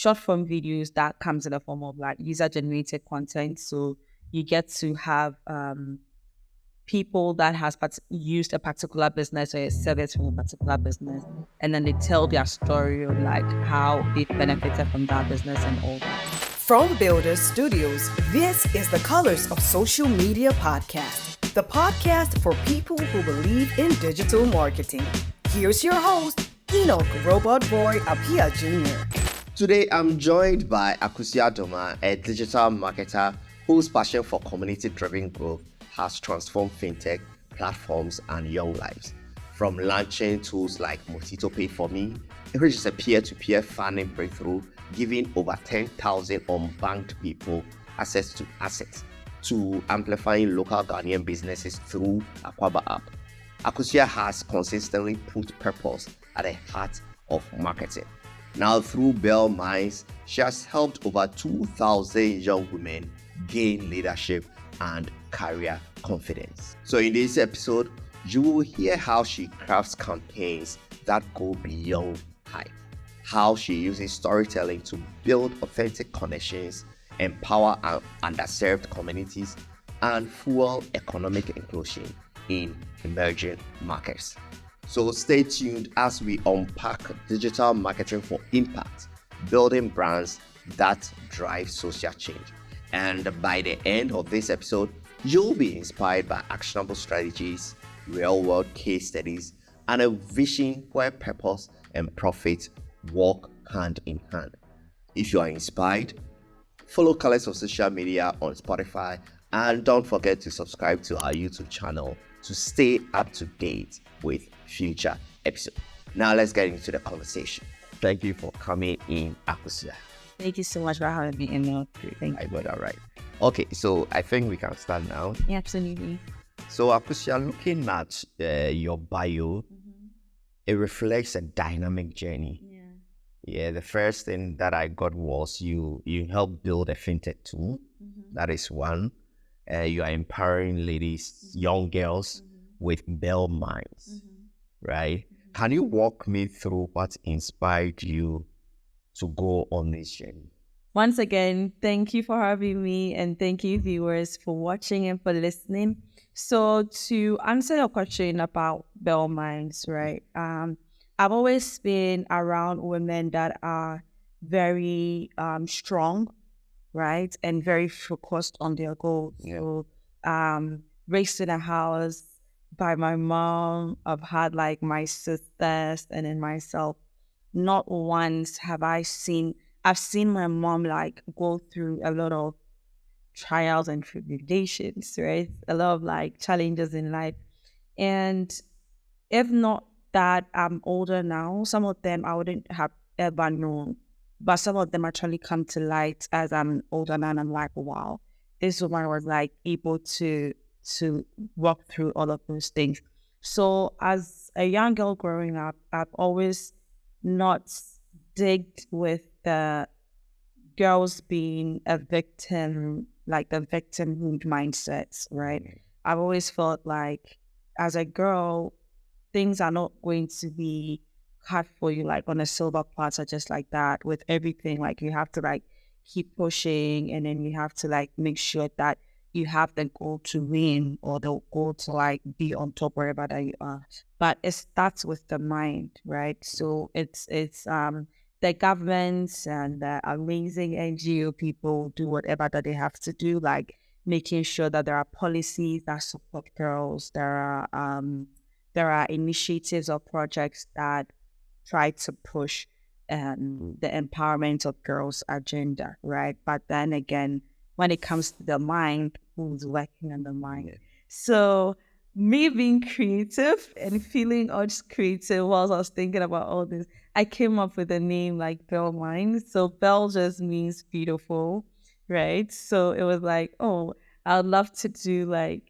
short form videos that comes in the form of like user generated content. So you get to have people that has used a particular business or a service from a particular business, and then they tell their story of like how they benefited from that business and all that. From Builders Studios, this is the Colors of Social Media podcast, the podcast for people who believe in digital marketing. Here's your host, Enoch Robot Boy Appiah Jr. Today, I'm joined by Akosua Adoma, a digital marketer whose passion for community-driven growth has transformed fintech platforms and young lives. From launching tools like Motito Pay for Me, which is a peer-to-peer funding breakthrough, giving over 10,000 unbanked people access to assets, to amplifying local Ghanaian businesses through Akwaaba app. Akosua has consistently put purpose at the heart of marketing. Now, through Bell Minds, she has helped over 2,000 young women gain leadership and career confidence. So in this episode, you will hear how she crafts campaigns that go beyond hype, how she uses storytelling to build authentic connections, empower underserved communities, and fuel economic inclusion in emerging markets. So stay tuned as we unpack digital marketing for impact, building brands that drive social change. And by the end of this episode, you'll be inspired by actionable strategies, real-world case studies, and a vision where purpose and profit walk hand in hand. If you are inspired, follow Colors of Social Media on Spotify, and don't forget to subscribe to our YouTube channel to stay up to date with future episodes. Now let's get into the conversation. Thank you for coming in, Akosua. Thank you so much for having me in. Thank you. I got that right. Okay, so I think we can start now. Yeah, absolutely. So Akosua, looking at your bio, it reflects a dynamic journey. Yeah, the first thing that I got was you helped build a fintech tool. That is one. You are empowering ladies, young girls with Bell Minds, right? Can you walk me through what inspired you to go on this journey? Once again, thank you for having me, and thank you viewers for watching and for listening. So to answer your question about Bell Minds, right? I've always been around women that are very strong, right? And very focused on their goals. Yeah. So raised in a house by my mom. I've had like my sisters and then myself. Not once have I've seen my mom like go through a lot of trials and tribulations, right? A lot of like challenges in life. And if not that I'm older now, some of them I wouldn't have ever known. But some of them actually come to light as I'm older now, and I'm like, wow, this woman was like able to walk through all of those things. So as a young girl growing up, I've always not digged with the girls being a victim, like the victimhood mindsets, right? I've always felt like as a girl, things are not going to be cut for you like on a silver platter just like that. With everything, like you have to like keep pushing, and then you have to like make sure that you have the goal to win or the goal to like be on top wherever that you are. But it starts with the mind, right? So it's the governments and the amazing NGO people do whatever that they have to do, like making sure that there are policies that support girls. There are initiatives or projects that try to push the empowerment of girls' agenda, right? But then again, when it comes to the mind, who's working on the mind? Yeah. So me being creative and feeling urged creative whilst I was thinking about all this, I came up with a name like Bell Minds. So Bell just means beautiful, right? So it was like, oh, I would love to do like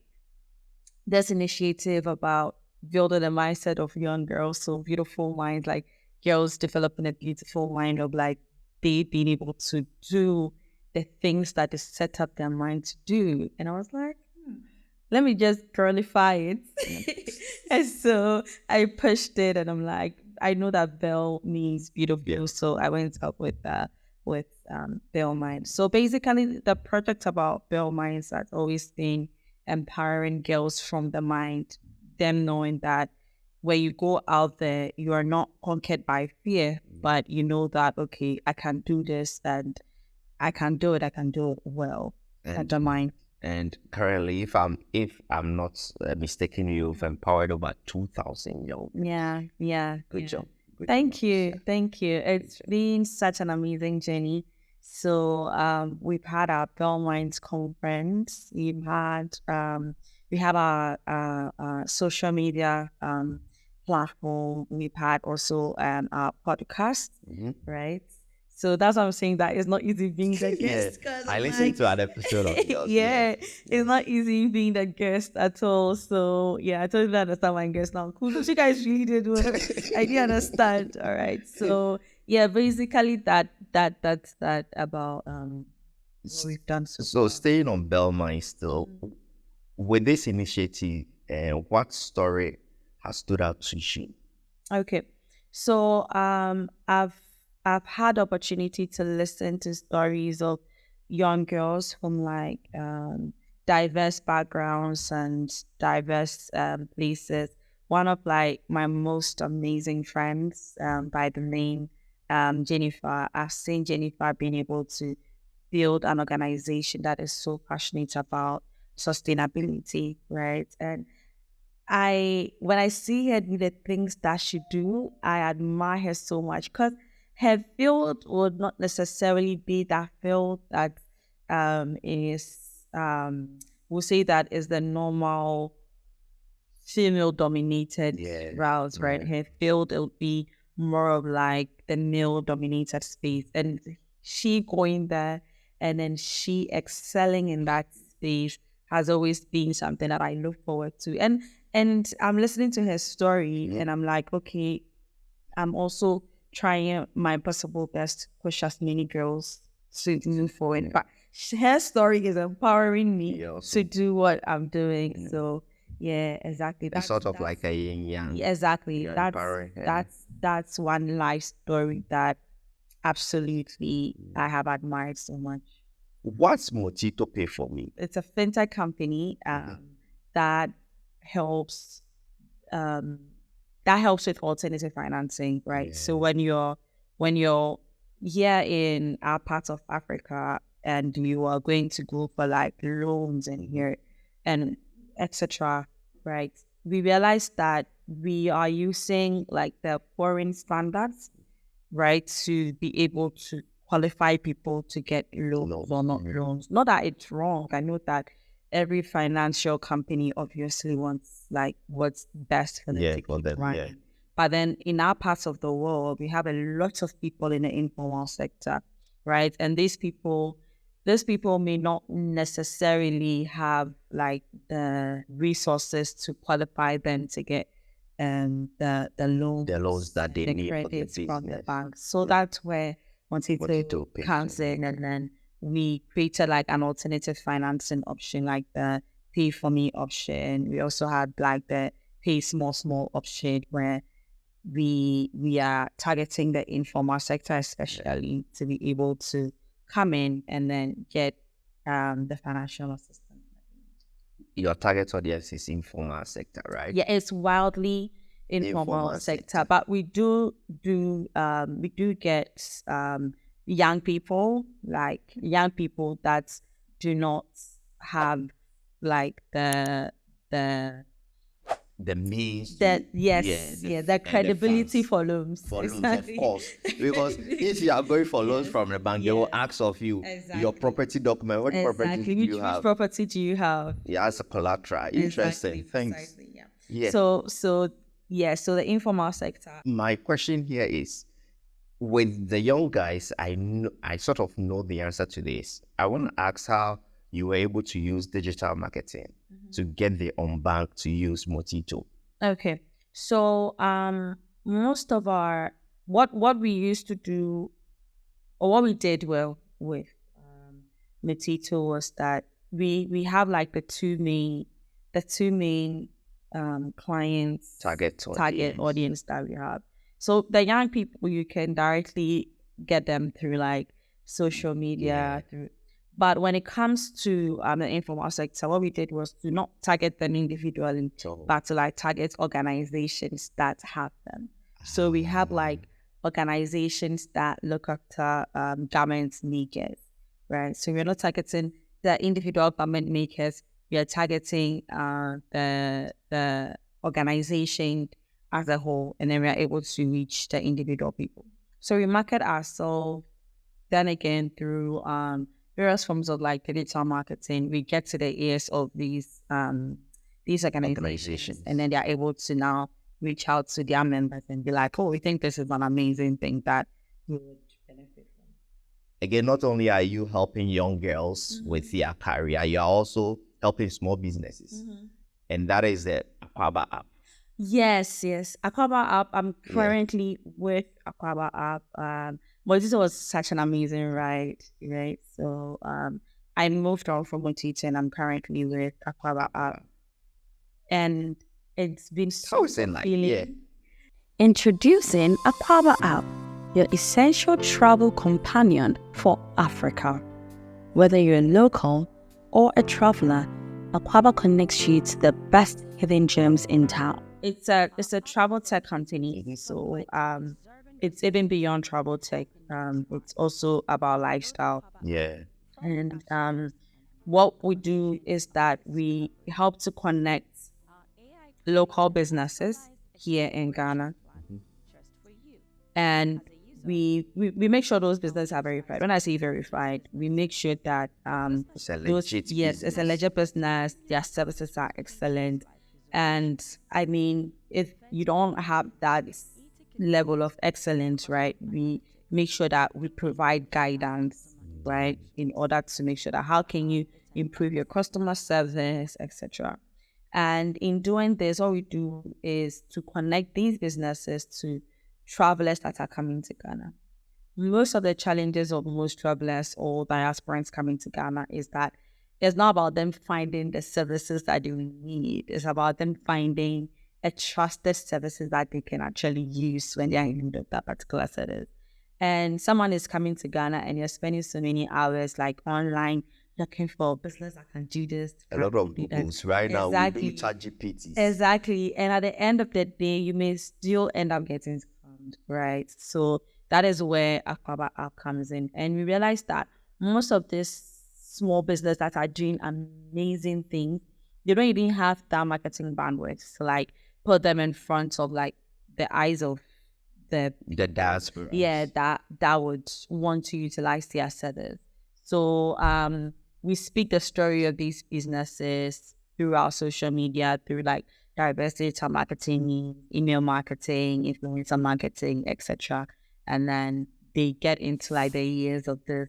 this initiative about building the mindset of young girls. So beautiful minds, like girls developing a beautiful mind of like they being able to do the things that they set up their mind to do. And I was like, let me just girlify it. And so I pushed it, and I'm like, I know that Bell means beautiful. Yeah. So I went up with with Bill Minds. So basically, the project about Bill Minds has always been empowering girls from the mind, them knowing that when you go out there, you are not conquered by fear, but you know that, okay, I can do this and I can do it well. I don't mind. And currently, if I'm not mistaken, you've empowered over 2,000 young. Yeah. Good job. Thank you. It's been such an amazing journey. So we've had our Bell Minds conference. We have our social media platform. We've had also our podcast, right? So that's what I'm saying, that it's not easy being the guest. I listened to an episode of yours. It's not easy being the guest at all. So I totally understand my guest now. Cool. So you guys really did well. I did understand. All right. So basically that's that about what we've done So staying on Belmine still, with this initiative, what story has stood out to you? Okay. So I've had opportunity to listen to stories of young girls from like diverse backgrounds and diverse places. One of like my most amazing friends by the name Jennifer. I've seen Jennifer being able to build an organization that is so passionate about sustainability, right? And when I see her do the things that she do, I admire her so much, because her field would not necessarily be that field that is we'll say that is the normal female dominated route, right? Her field, it'll be more of like the male dominated space, and she going there and then she excelling in that space has always been something that I look forward to. And I'm listening to her story and I'm like, okay, I'm also trying my possible best to push as many girls to move forward. But her story is empowering me to do what I'm doing. So exactly. It's sort of like a yin yang. Exactly. That's one life story that absolutely I have admired so much. What's Motito Pay for Me? It's a fintech company that helps with alternative financing, right? So when you're here in our parts of Africa and you are going to go for like loans and here and etc., right? We realize that we are using like the foreign standards, right, to be able to qualify people to get loans or not loans. Not that it's wrong. I know that every financial company obviously wants like what's best for them to keep running. But then in our parts of the world, we have a lot of people in the informal sector, right? And these people may not necessarily have like the resources to qualify them to get the loans that they need credits from the bank. So that's where Motito comes in, and then we created like an alternative financing option, like the Pay for Me option. We also had like the Pay Small option, where we are targeting the informal sector especially to be able to come in and then get the financial assistance. Your target audience is informal sector, right? Yeah, it's wildly informal sector, but we do get young people that do not have like the means, the credibility for loans. Of course. Because if you are going for loans from the bank, they will ask of you your property document. What property do you have? Which property do you have? Yeah, as a collateral. Interesting. Thanks. Exactly, yeah. So the informal sector. My question here is, with the young guys, I sort of know the answer to this. I want to ask how you were able to use digital marketing to get the unbanked to use Motito. Okay. So most of our what we used to do, or what we did well with Motito, was that we have like the two main clients target audience that we have. So the young people, you can directly get them through like social media. But when it comes to the informal sector, what we did was to not target them individually, but to like target organizations that have them. So we have like organizations that look after garment makers, right? So we're not targeting the individual garment makers. We are targeting the organization as a whole, and then we are able to reach the individual people. So we market ourselves. Then again, through various forms of like digital marketing, we get to the ears of these organizations, and then they are able to now reach out to their members and be like, "Oh, we think this is an amazing thing that you would benefit from." Again, not only are you helping young girls with their career, you are also helping small businesses, and that is the Appiah app. Yes. Appiah app. I'm currently with Appiah app. But this was such an amazing ride, right? So I moved on from Motito and I'm currently with Appiah app. And it's been so fulfilling. Introducing Appiah app, your essential travel companion for Africa. Whether you're local or a traveler, Appiah connects you to the best hidden gems in town. It's a travel tech company, so it's even beyond travel tech. It's also about lifestyle. And what we do is that we help to connect local businesses here in Ghana, and we make sure those businesses are verified. When I say verified, we make sure that it's a legit business. It's a legit business. Their services are excellent. And I mean, if you don't have that level of excellence, right, we make sure that we provide guidance, right, in order to make sure that how can you improve your customer service, etc. And in doing this, what we do is to connect these businesses to travelers that are coming to Ghana. Most of the challenges of most travelers or diasporans coming to Ghana is that it's not about them finding the services that they need. It's about them finding a trusted services that they can actually use when they are in need of that particular service. And someone is coming to Ghana and you're spending so many hours like online looking for a business that can do this. A lot of Googles right now. We do ChatGPT. Exactly. And at the end of the day, you may still end up getting scammed, right? So that is where Appiah app comes in. And we realize that most of these small business that are doing amazing things, they don't even have that marketing bandwidth to like put them in front of like the eyes of the diaspora. Yeah, that would want to utilize their service. So we speak the story of these businesses through our social media, through like diversity marketing, email marketing, influencer marketing, etc. And then they get into like the years of the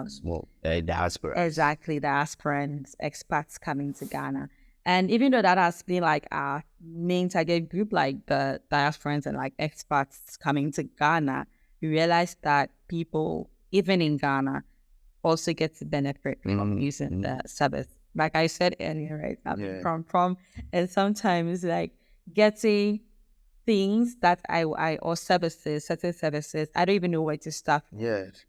small diaspora. Exactly, the aspirants, expats coming to Ghana. And even though that has been like our main target group, like the diasporans and like expats coming to Ghana, we realized that people, even in Ghana, also get to benefit from using the service. Like I said earlier, right? From and sometimes like getting things that I or services, certain services, I don't even know where to start.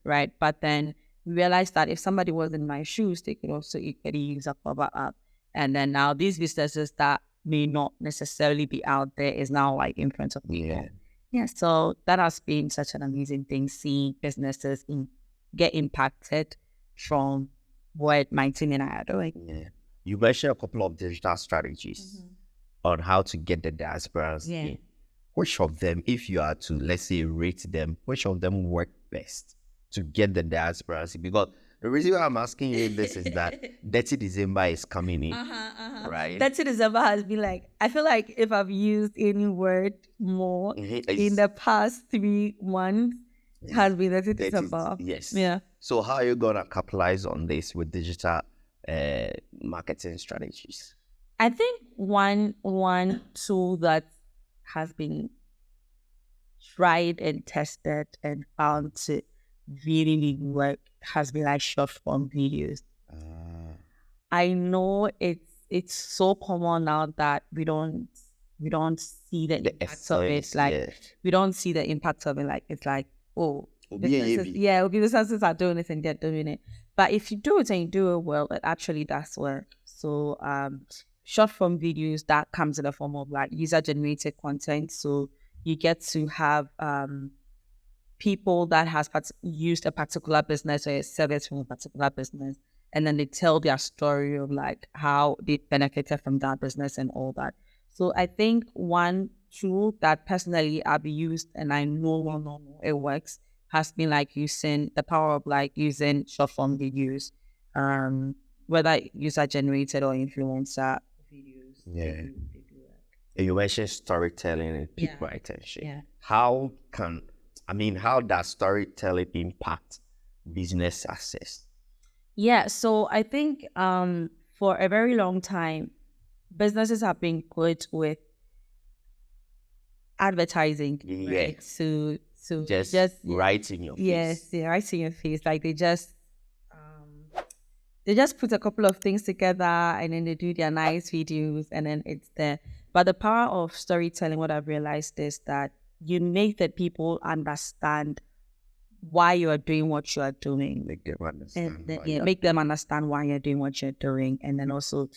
Right. But then we realized that if somebody was in my shoes, they could also equally use Appiah app. And then now these businesses that may not necessarily be out there is now like in front of people. So that has been such an amazing thing, seeing businesses get impacted from what my team and I are doing. You mentioned a couple of digital strategies on how to get the diasporans in. Which of them, if you are to, let's say, rate them, which of them work best to get the diasporans in? Because the reason why I'm asking you this is that Dirty December is coming in, right? Dirty December has been like, I feel like if I've used any word more in the past 3 months, it has been Dirty December. So how are you going to capitalize on this with digital marketing strategies? I think one tool that has been tried and tested and found to really work has been like short form videos. I know it's so common now that we don't see the impact of it. Like we don't see the impact of it. Like it's like, oh, businesses are doing it and they're doing it. But if you do it and you do it well, it actually does work. So short form videos, that comes in the form of like user generated content. So you get to have people that has used a particular business or a service from a particular business, and then they tell their story of like how they benefited from that business and all that. So I think one tool that personally I've used and I know it works has been like using the power of like using short form videos, whether user generated or influencer videos. Yeah. They do that. You mentioned storytelling and piqued my attention. Yeah. How does storytelling impact business success? Yeah, so I think for a very long time, businesses have been good with advertising, right? So Just right in your face. yes, they're right in your face. Like they just put a couple of things together and then they do their nice videos and then it's there. But the power of storytelling, what I've realized is that you make the people understand why you are doing what you are doing. Make them understand. And then, make them understand why you're doing what you're doing, and then also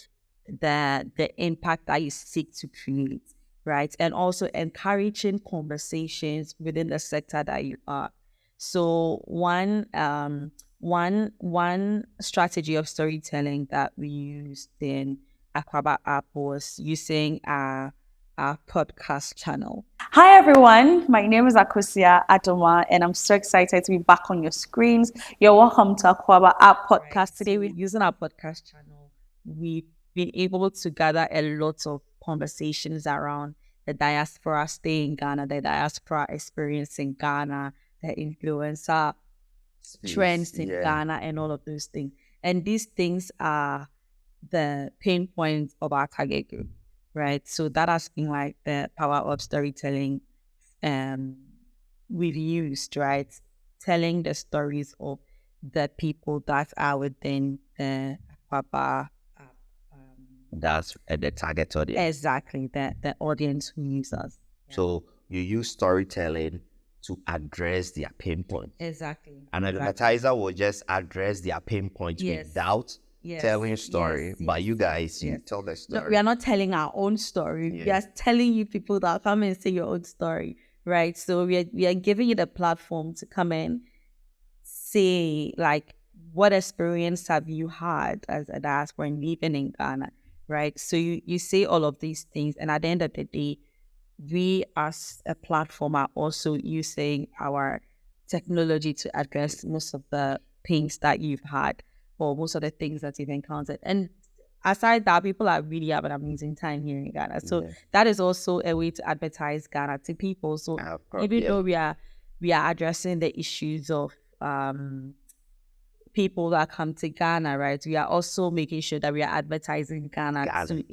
the impact that you seek to create, right? And also encouraging conversations within the sector that you are. So one strategy of storytelling that we used in Aquaba app was using our podcast channel. Hi everyone, my name is Akosua Adoma and I'm so excited to be back on your screens. You're welcome to Aquaba app podcast. Right. Today we're using our podcast channel. We've been able to gather a lot of conversations around the diaspora stay in Ghana, the diaspora experience in Ghana, the influencer trends in Ghana and all of those things. And these things are the pain points of our target group. Right. So that has been like the power of storytelling we've used, right? Telling the stories of the people that are within the Aquaba app. That's the target audience. Exactly. The audience who use us. Yeah. So you use storytelling to address their pain points. Exactly. An advertiser will just address their pain points without telling a story, but you guys, you tell the story. No, we are not telling our own story. We are telling you people that come and say your own story, right? So we are giving you the platform to come and say, like, what experience have you had as a diaspora living in Ghana, right? So you say all of these things, and at the end of the day, we as a platform are also using our technology to address most of the pains that you've had, or most of the things that you've encountered. And aside that, people are really having an amazing time here in Ghana. So that is also a way to advertise Ghana to people. So even though we are addressing the issues of people that come to Ghana, right? We are also making sure that we are advertising Ghana to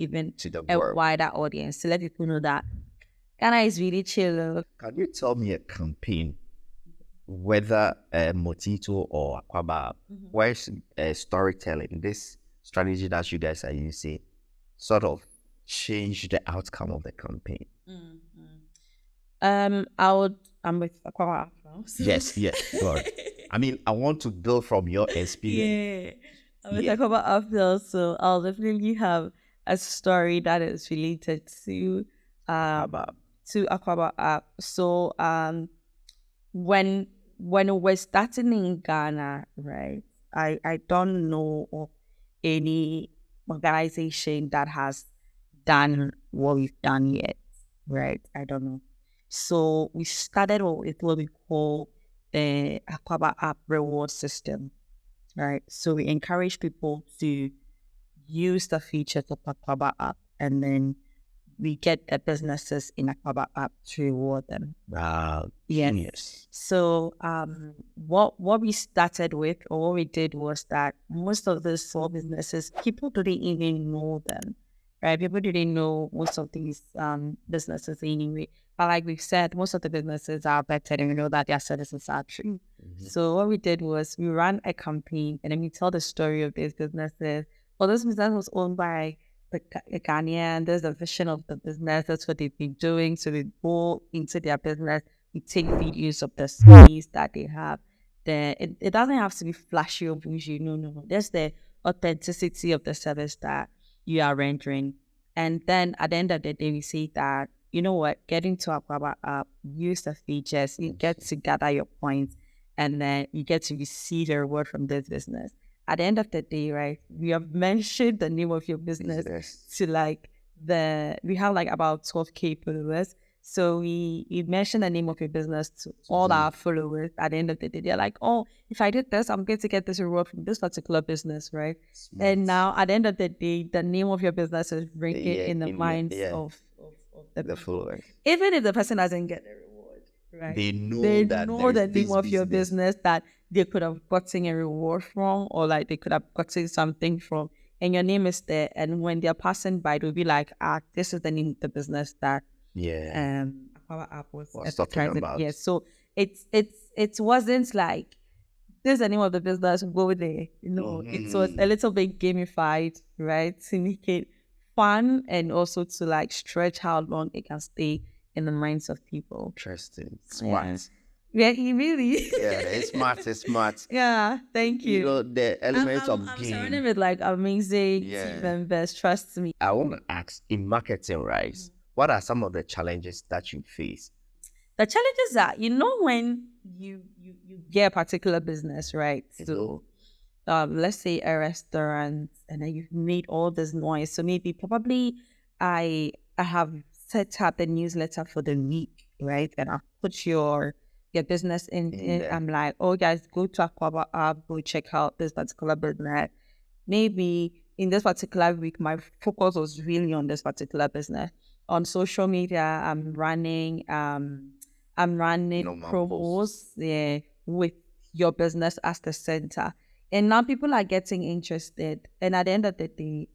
a wider audience, to let people know that Ghana is really chill. Can you tell me a campaign, whether Motito or Aquaba, where's storytelling, this strategy that you guys are using, sort of change the outcome of the campaign? I'm with Aquaba. Yes, God. I mean, I want to build from your experience. I'm with Aquaba, so I'll definitely have a story that is related to Aquaba app. So when we're starting in Ghana, right, I don't know of any organization that has done what we've done yet, right? I don't know. So we started with what we call the Aquaba app reward system, right? So we encourage people to use the features of Aquaba app, and then we get the businesses in Aquaba app to reward them. Wow. Yes. So what we started with, or what we did, was that most of these small businesses, people didn't even know them, right? People didn't know most of these businesses anyway. But like we've said, most of the businesses are vetted and we know that their services are true. So what we did was we ran a campaign and then we tell the story of these businesses. Well, this business was owned by a Ghanaian. There's a vision of the business. That's what they've been doing. So we go into their business, You take videos of the space that they have. It doesn't have to be flashy or bougie. No, no, no. There's the authenticity of the service that you are rendering. And then at the end of the day, we say that, you know what, get into Aquaba app, use the features, you get to gather your points, and then you get to receive a reward from this business. At the end of the day, right, we have mentioned the name of your business to like we have like about 12K followers. So we mentioned the name of your business to all our followers. At the end of the day, they're like, oh, if I did this, I'm going to get this reward from this particular business, right? And now at the end of the day, the name of your business is ranking in the minds of the followers. Even if the person doesn't get the reward, right? They know the name of your business that they could have gotten a reward from, or like they could have gotten something from, and your name is there. And when they're passing by, they'll be like, this is the name of the business that our app was talking about. Yeah, so it wasn't like this is the name of the business, go there. It was a little bit gamified, right? To make it fun and also to like stretch how long it can stay in the minds of people. Interesting. Smart. Yeah, he really. Yeah, it's smart. It's smart. Yeah, thank you. You know, the elements of I'm game. surrounded with like amazing team members. Trust me. I want to ask, in marketing, right? What are some of the challenges that you face? The challenges are, when you get a particular business, right? So let's say a restaurant, and then you've made all this noise. So maybe probably I have set up a newsletter for the week, right? And I put your business in. I'm like, oh guys, go to Aquaba app, go check out this particular business. Maybe in this particular week, my focus was really on this particular business. On social media, I'm running promos with your business as the center. And now people are getting interested. And at the end of the day,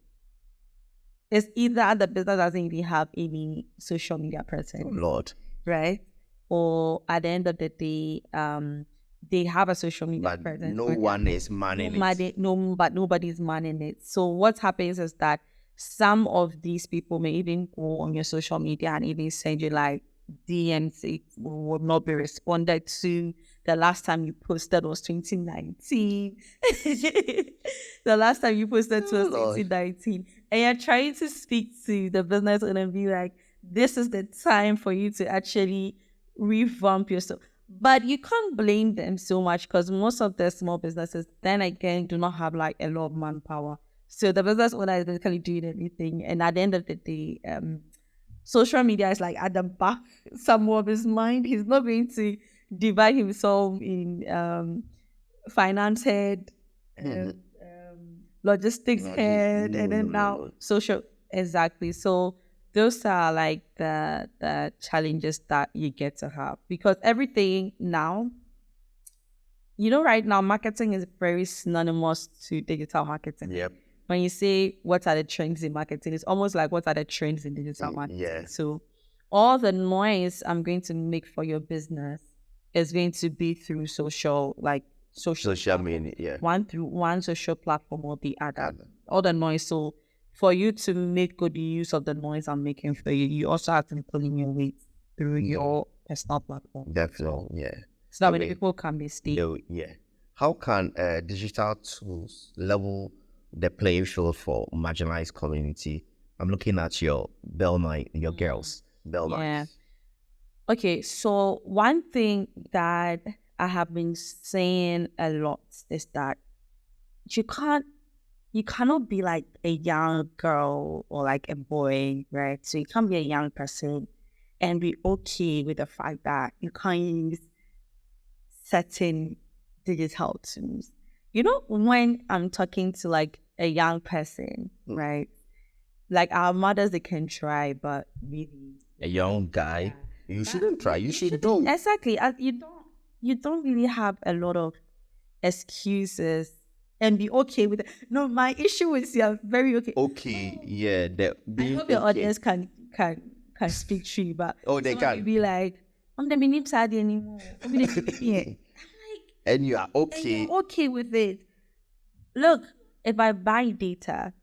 it's either the business doesn't even have any social media presence. Oh, Lord. Right? Or at the end of the day, they have a social media presence. No one is manning it. But nobody's manning it. So what happens is that some of these people may even go on your social media and even send you like DMs. It will not be responded to. The last time you posted was 2019. The last time you posted was 2019. And you're trying to speak to the business owner and be like, this is the time for you to actually revamp yourself. But you can't blame them so much because most of the small businesses, then again, do not have like a lot of manpower. So the business owner is basically doing everything. And at the end of the day, social media is like at the back somewhere of his mind. He's not going to divide himself in finance head, logistics head, and then now social. Exactly. So those are like the challenges that you get to have, because everything now, right now, marketing is very synonymous to digital marketing. Yep. When you say what are the trends in marketing, it's almost like what are the trends in digital marketing. Yeah. So all the noise I'm going to make for your business is going to be through social media. Yeah. One social platform or the other. All the noise. So for you to make good use of the noise I'm making for you, you also have to be pulling your weight through your personal platform. Definitely, yeah. So that many people can be stable. Yeah. How can digital tools level the playing field for marginalized community? I'm looking at your girls, Bell Yeah. Okay, so one thing that I have been saying a lot is that you cannot be like a young girl or like a boy, right? So you can't be a young person and be okay with the fact that you can't use certain digital tools. When I'm talking to like a young person, right? Like our mothers, they can try, but really a young guy, you shouldn't try. You should do. Exactly. You don't really have a lot of excuses and be okay with it. No, my issue is you're very okay. Okay, yeah. I hope your audience can speak to you, but they can be like, I'm the minute sad anymore. I'm like, and you are okay. And you're okay with it. Look, if I buy data,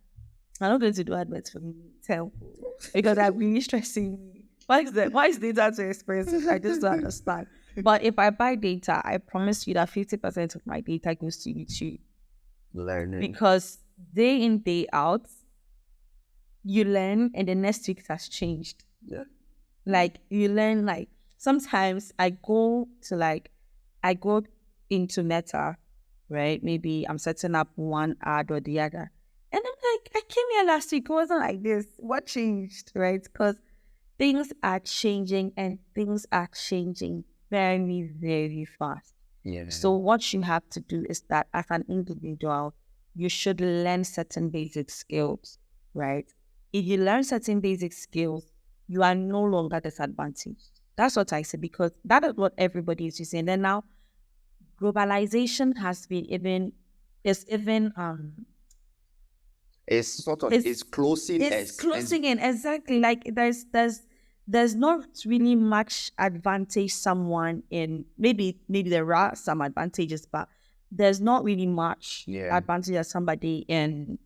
I'm not going to do adverts for me, because I'm really stressing me. Why is data too expensive? I just don't understand. But if I buy data, I promise you that 50% of my data goes to YouTube. Learning. Because day in, day out, you learn and the next week has changed. Yeah. Like you learn, like sometimes I go into Meta, right? Maybe I'm setting up one ad or the other. And I'm like, I came here last week, it wasn't like this. What changed, right? Because things are changing and things are changing very, very fast. Yeah. So what you have to do is that as an individual, you should learn certain basic skills, right? If you learn certain basic skills, you are no longer disadvantaged. That's what I say, because that is what everybody is using. And then now, globalization has been it's closing. It's closing in, exactly. Like there's not really much advantage someone in, maybe there are some advantages, but there's not really much advantage that somebody in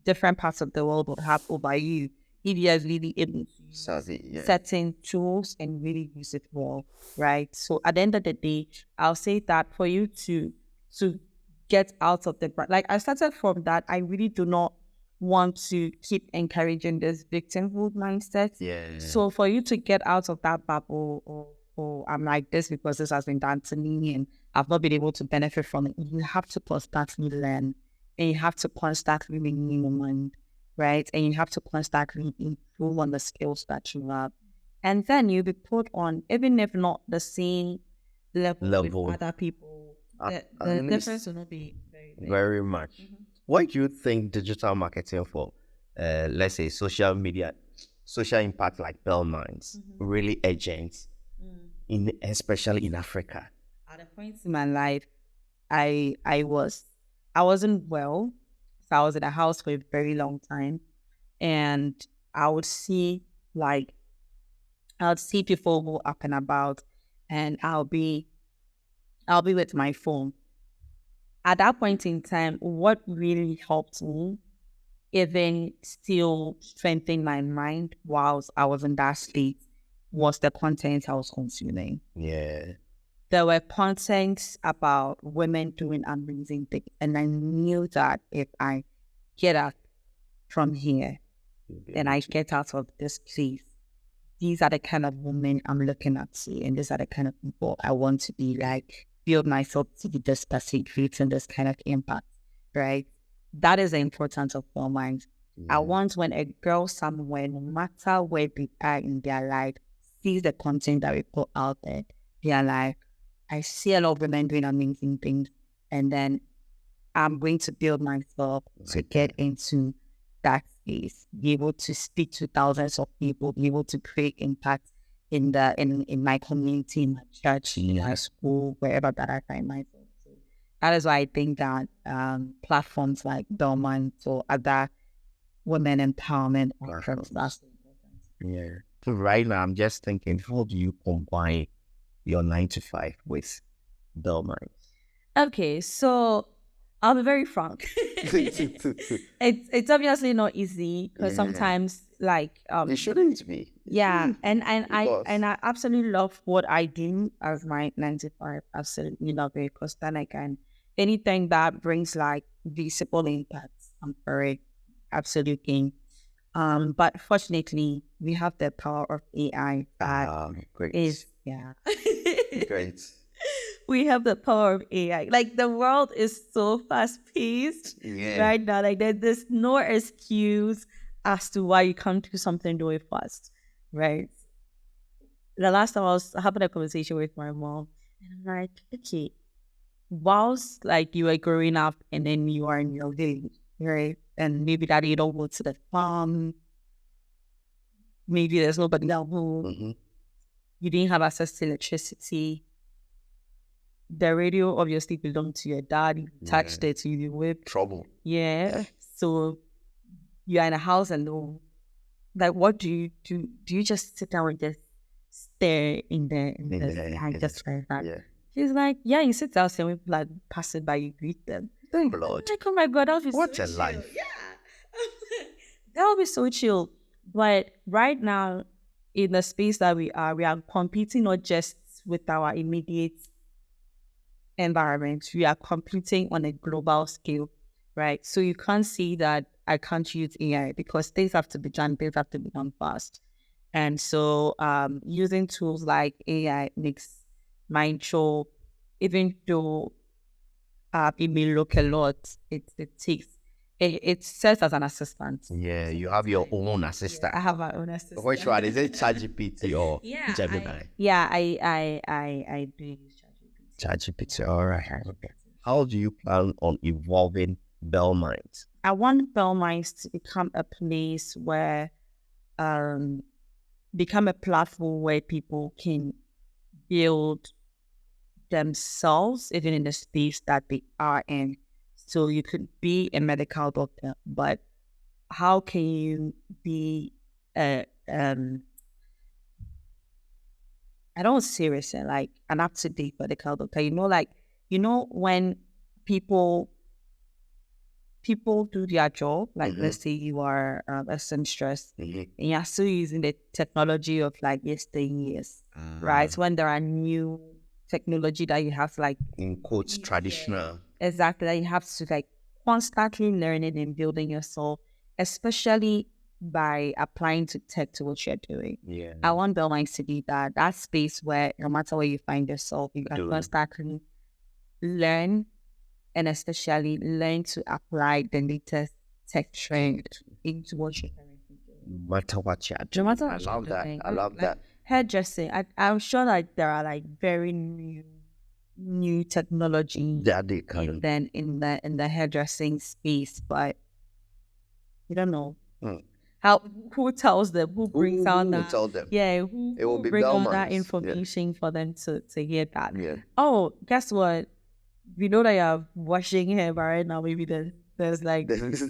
different parts of the world would have over you if you're really able to use certain tools and really use it well, right? So at the end of the day, I'll say that for you to get out of the, like I started from that, I really do not want to keep encouraging this victimhood mindset. Yeah. So for you to get out of that bubble, or I'm like this because this has been done to me and I've not been able to benefit from it, you have to constantly learn and you have to constantly renew your mind, right? And you have to constantly improve on the skills that you have. And then you'll be put on, even if not the same level with other people, the difference will not be very big. Very much. Mm-hmm. What do you think digital marketing for, let's say, social media, social impact like Bell Minds, really agents, especially in Africa? At a point in my life, I wasn't well, so I was in a house for a very long time, and I would see people go up and about, and I'll be with my phone. At that point in time, what really helped me, even still strengthen my mind whilst I was in that state, was the content I was consuming. Yeah. There were contents about women doing amazing things, and I knew that if I get up from here and I get out of this place, these are the kind of women I'm looking at, and these are the kind of people I want to be like, build myself to be this person, creating this kind of impact, right? That is the importance of Bell Minds. I want when a girl somewhere, no matter where they are in their life, sees the content that we put out there, they are like, I see a lot of women doing amazing things, and then I'm going to build myself to get into that space, be able to speak to thousands of people, be able to create impact in my community, in my church, in my school, wherever that I find myself. So that is why I think that platforms like Bell Minds or other women empowerment platforms, that's important. Yeah. So right now, I'm just thinking, how do you combine your 9 to 5 with Bell Minds? Okay, so I'll be very frank. It's obviously not easy because sometimes it shouldn't be. Yeah, and I absolutely love what I do as my 9 to 5. Absolutely love it because then I can, anything that brings like visible impacts, I'm very absolutely. But fortunately, we have the power of AI that is great. We have the power of AI. Like the world is so fast paced right now. Like there's no excuse as to why you can't do something really fast, right? The last time I was having a conversation with my mom, and I'm like, okay, whilst like you were growing up and then you are in your village, right? And maybe that you don't go to the farm, maybe there's nobody at home, you didn't have access to electricity. The radio obviously belonged to your dad. You touched it, you whipped. Trouble. Yeah. So you're in a house alone. Like, what do you do? Do you just sit down and just stare in the sky just like that? Yeah. She's like, yeah, you sit down and people like passing by, you greet them. Thank Lord. I'm like, oh my God, that would be what so a chill. life. Yeah. That would be so chill. But right now, in the space that we are competing not just with our immediate environment, we are competing on a global scale, right? So you can't see that I can't use AI because things have to be done, things have to be done fast. And so using tools like AI makes my job, even though it may look a lot, it serves as an assistant. Yeah, you have your own assistant. I have my own assistant. Which one? Is it ChatGPT or Gemini? I do use ChatGPT. ChatGPT, all right. Okay. How do you plan on evolving Bell Minds? I want Bell Minds to become a place where, become a platform where people can build themselves, even in the space that they are in. So you could be a medical doctor, but how can you be a I don't seriously like an up-to-date medical doctor. When people do their job, like let's say you are a seamstress, and you're still using the technology of like yesteryears, right? When there are new technology that you have to like In quotes, traditional. exactly, that you have to like constantly learning and building yourself, especially by applying to tech to what you're doing. Yeah. I want Bellmines to be that space where no matter where you find yourself, you can constantly learn and especially learn to apply the latest tech trend into what you're currently doing. No matter what you're No doing. matter I what you're love that. doing. I love Like, that. hairdressing, I'm sure that there are like very new technology That they can. then in the hairdressing space, but you don't know who tells them, who brings out Who will that, tell them? who It will be bring out that Bellmans. information for them to hear that. Yeah. Oh, guess what? We know that you're washing hair right now. Maybe there's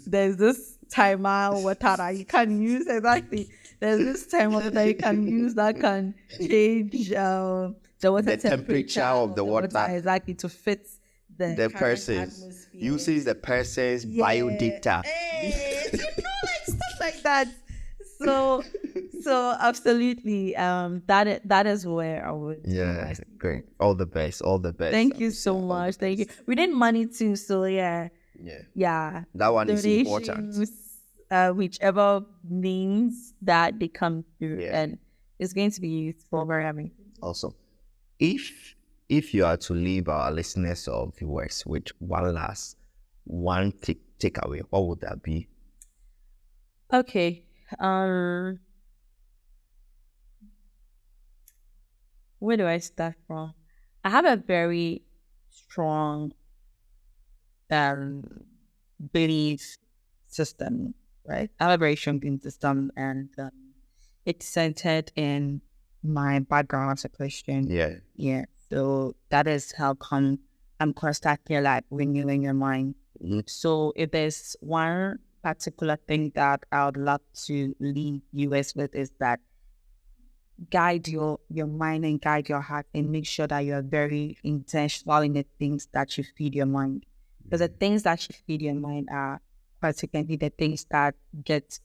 this timer water that you can use. Exactly. There's this timer that you can use that can change the water temperature of the water. exactly to fit the current person's atmosphere. uses the person's bio data. Like stuff like that. So absolutely, that is where I would. Yeah, great. All the best. All the best. Thank you so much. Thank you. We need money too, so yeah. That one is important. Whichever means that they come through, Yeah. and it's going to be used for very amazing. Also, if you are to leave our listeners or viewers with one takeaway, what would that be? Okay. Where do I start from? I have a very strong belief system, right? I have a very strong belief system, and it's centered in my background as a Christian. Yeah. So that is how come I'm constantly like renewing your mind. So if there's one particular thing that I would love to leave you with is that guide your mind and guide your heart and make sure that you're very intentional in the things that you feed your mind. Because the things that you feed your mind are particularly the things that get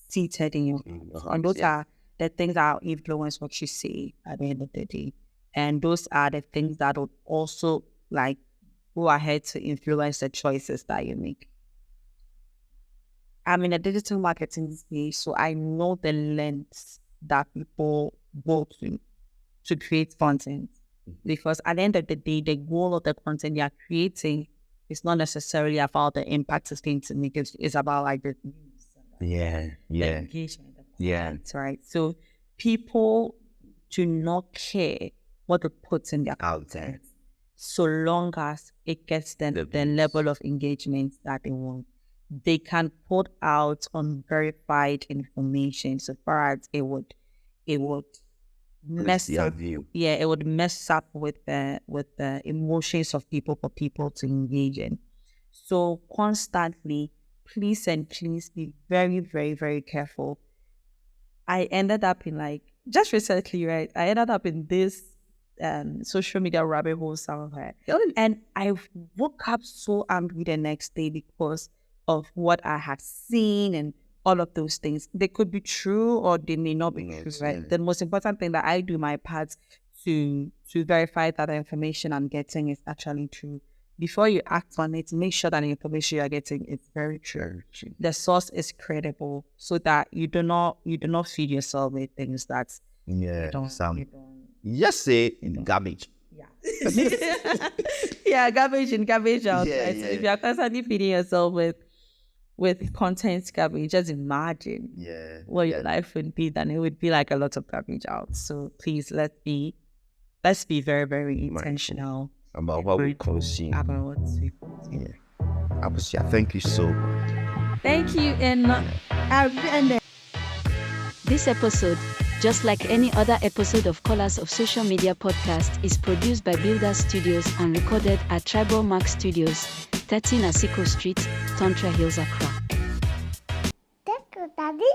seated in your heart. And those are the things that influence what you say at the end of the day. And those are the things that will also like go ahead to influence the choices that you make. I'm in a digital marketing space, so I know the lens that people go to create content. Because at the end of the day, the goal of the content you're creating is not necessarily about the impact it's going to make. It's about like the news. The engagement. Right. So people do not care what they put in their content, so long as it gets them the level of engagement that they want. They can put out unverified information so far as it would mess up. It would mess up with the emotions of people for people to engage in. So constantly, please be very, very, very careful. I ended up in just recently, right? I ended up in this social media rabbit hole somewhere. And I woke up so angry the next day because of what I had seen and all of those things. They could be true or they may not be true, right? Yeah. The most important thing that I do my part to verify that the information I'm getting is actually true. Before you act on it, make sure that the information you're getting is very true. The source is credible, so that you do not feed yourself with things that Yeah. you don't. Just say garbage. Yeah. Yeah, garbage in, garbage out. Yeah, Right? yeah. So if you're constantly feeding yourself with content garbage, just imagine what your life would be. Then it would be like a lot of garbage out. So please, let's be very, very intentional About what we consume. about what we consume. Appiah, thank you so much. Thank you, and This episode, just like any other episode of Colors of Social Media podcast, is produced by Builder Studios and recorded at Tribal Mark Studios, 13 Asiko Street, Tantra Hills, Accra. Thank you, Daddy.